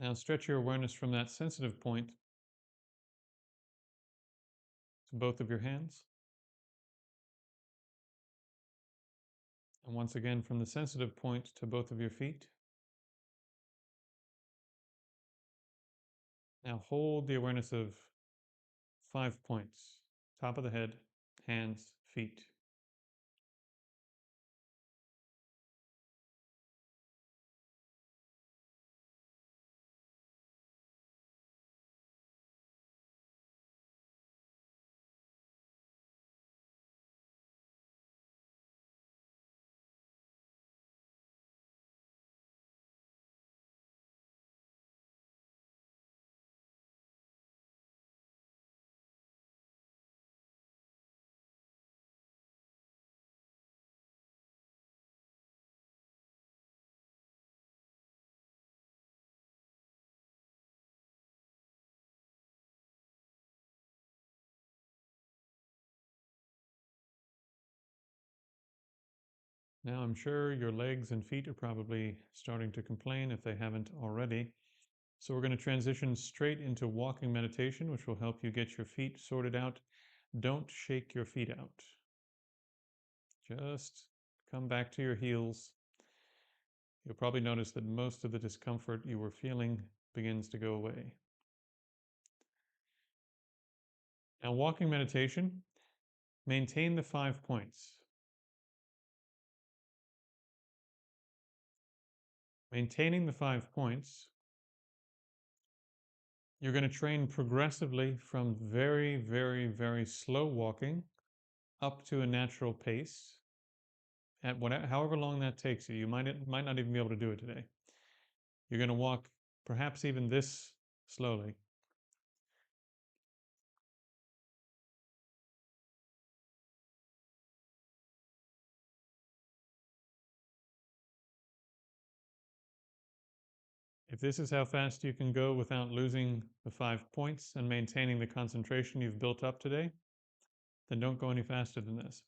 Now stretch your awareness from that sensitive point to both of your hands. And once again, from the sensitive point to both of your feet. Now hold the awareness of 5 points: top of the head, hands, feet. Now I'm sure your legs and feet are probably starting to complain if they haven't already. So we're going to transition straight into walking meditation, which will help you get your feet sorted out. Don't shake your feet out. Just come back to your heels. You'll probably notice that most of the discomfort you were feeling begins to go away. Now, walking meditation, maintain the 5 points. Maintaining the 5 points, you're going to train progressively from very, very, very slow walking up to a natural pace at whatever, however long that takes you. You might not even be able to do it today. You're going to walk perhaps even this slowly. If this is how fast you can go without losing the 5 points and maintaining the concentration you've built up today, then don't go any faster than this.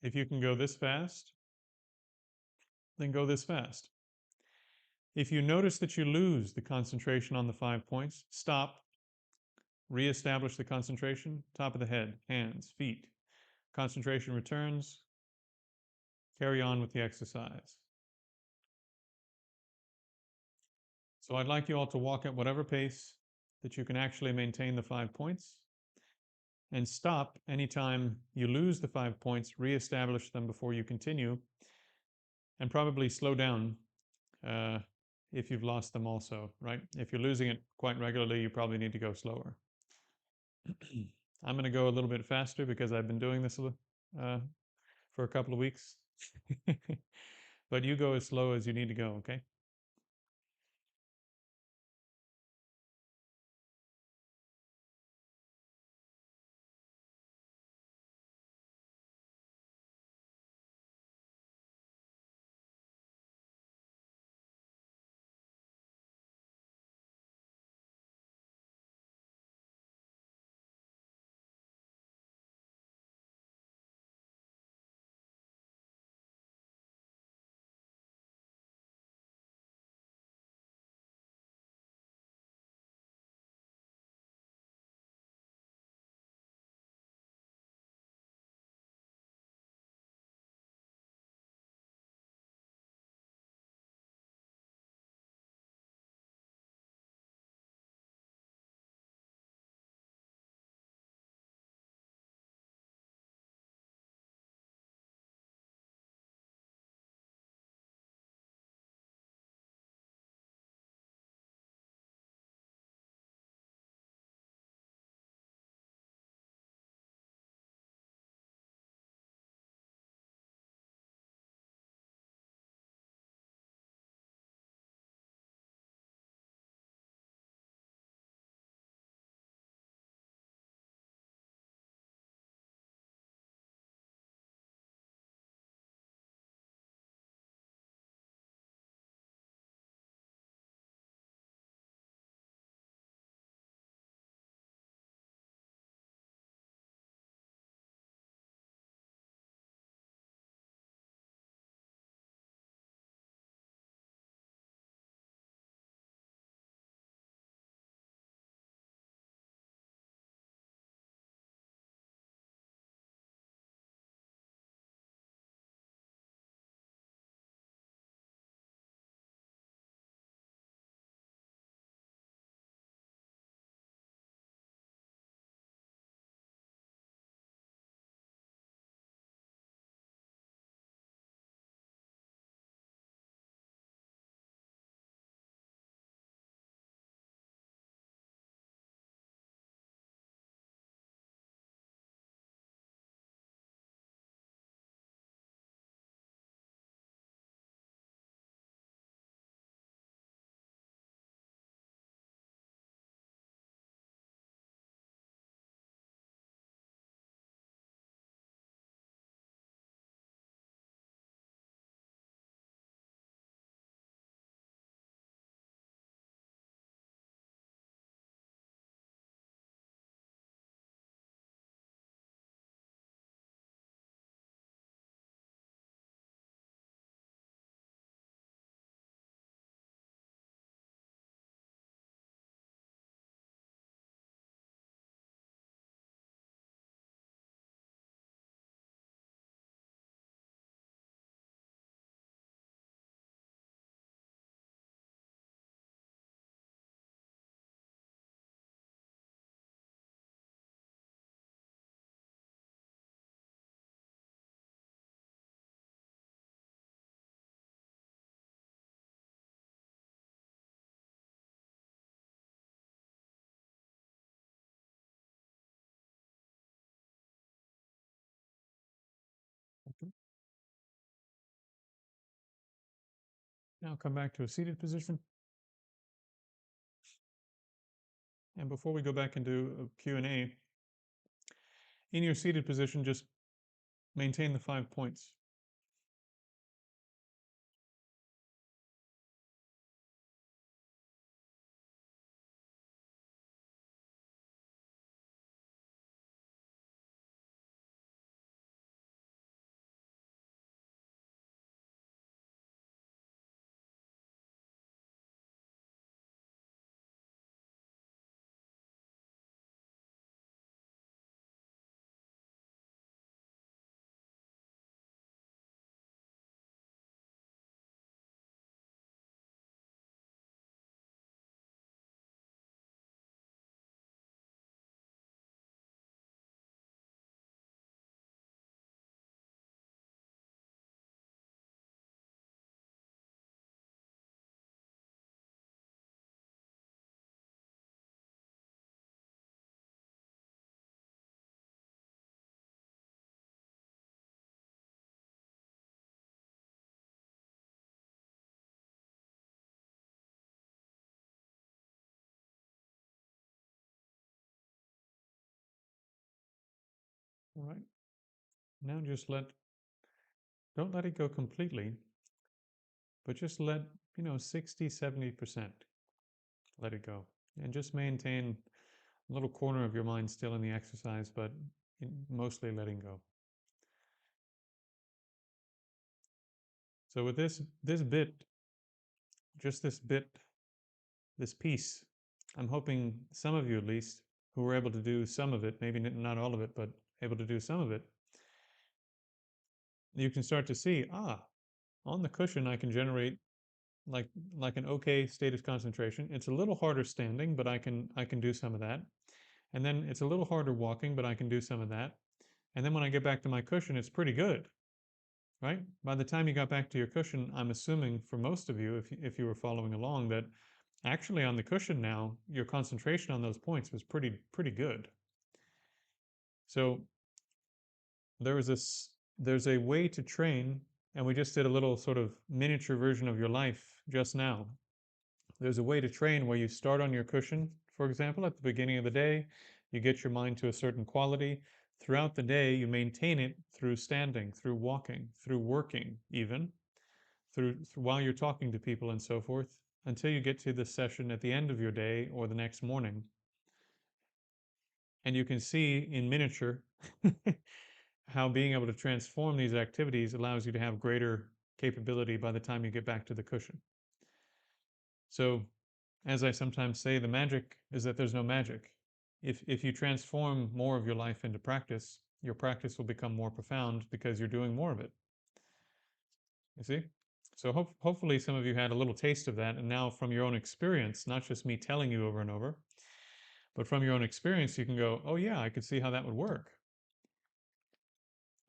If you can go this fast, then go this fast. If you notice that you lose the concentration on the 5 points, stop, reestablish the concentration, top of the head, hands, feet. Concentration returns, carry on with the exercise. So I'd like you all to walk at whatever pace that you can actually maintain the 5 points, and stop anytime you lose the 5 points, reestablish them before you continue, and probably slow down if you've lost them also, right? If you're losing it quite regularly, you probably need to go slower. I'm going to go a little bit faster because I've been doing this for a couple of weeks. But you go as slow as you need to go, okay? Now come back to a seated position. And before we go back into Q&A, in your seated position, just maintain the 5 points. All right. Now just don't let it go completely, but just let, 60, 70% let it go. And just maintain a little corner of your mind still in the exercise, but mostly letting go. So with this bit, just this piece, I'm hoping some of you at least who were able to do some of it, maybe not all of it, but able to do some of it, you can start to see, on the cushion I can generate like an okay state of concentration. It's a little harder standing, but I can do some of that. And then it's a little harder walking, but I can do some of that. And then when I get back to my cushion, it's pretty good, right? By the time you got back to your cushion, I'm assuming for most of you, if you were following along, that actually on the cushion now, your concentration on those points was pretty good. So there's a way to train, and we just did a little sort of miniature version of your life just now. There's a way to train where you start on your cushion, for example, at the beginning of the day. You get your mind to a certain quality. Throughout the day, you maintain it through standing, through walking, through working, even through while you're talking to people and so forth, until you get to the session at the end of your day or the next morning. And you can see in miniature how being able to transform these activities allows you to have greater capability by the time you get back to the cushion. So, as I sometimes say, the magic is that there's no magic. If you transform more of your life into practice, your practice will become more profound because you're doing more of it. You see? So hopefully some of you had a little taste of that, and now from your own experience, not just me telling you over and over, but from your own experience, you can go, oh yeah, I could see how that would work.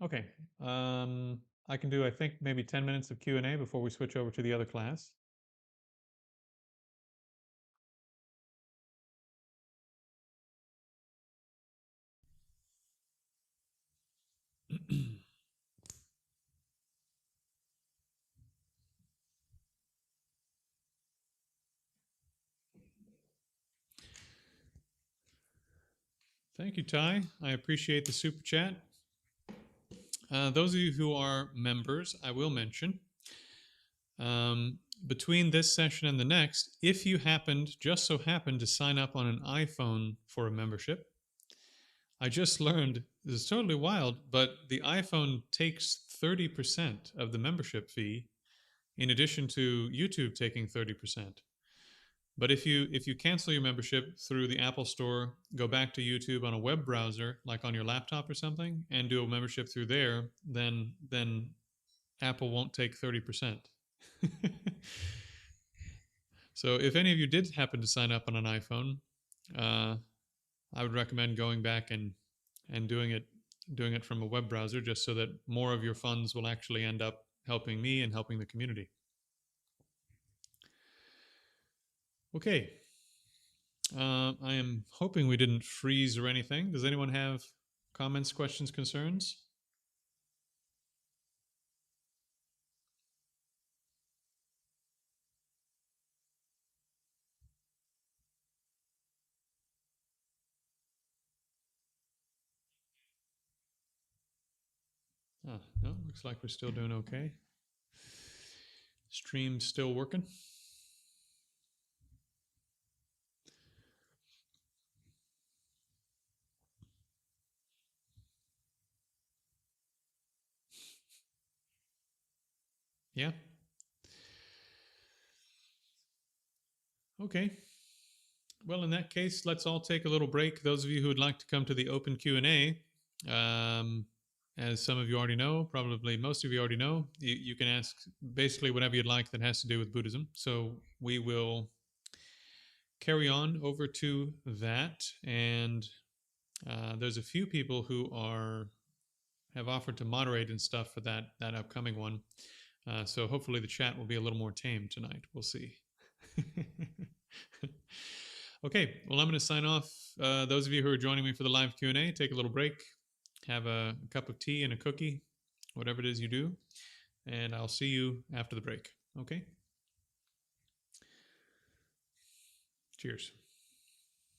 Okay, I can do, I think, maybe 10 minutes of Q&A before we switch over to the other class. Thank you, Ty. I appreciate the super chat. Those of you who are members, I will mention, between this session and the next, if you just so happened to sign up on an iPhone for a membership, I just learned, this is totally wild, but the iPhone takes 30% of the membership fee in addition to YouTube taking 30%. But if you cancel your membership through the Apple Store, go back to YouTube on a web browser, like on your laptop or something, and do a membership through there, then Apple won't take 30%. So if any of you did happen to sign up on an iPhone, I would recommend going back and doing it from a web browser, just so that more of your funds will actually end up helping me and helping the community. Okay. I am hoping we didn't freeze or anything. Does anyone have comments, questions, concerns? No, looks like we're still doing okay. Stream's still working. Yeah. Okay. Well, in that case, let's all take a little break. Those of you who would like to come to the open Q&A, as some of you already know, probably most of you already know, you can ask basically whatever you'd like that has to do with Buddhism. So we will carry on over to that. And there's a few people who have offered to moderate and stuff for that upcoming one. So hopefully the chat will be a little more tame tonight. We'll see. Okay, well, I'm going to sign off. Those of you who are joining me for the live Q&A, take a little break, have a cup of tea and a cookie, whatever it is you do, and I'll see you after the break. Okay? Cheers.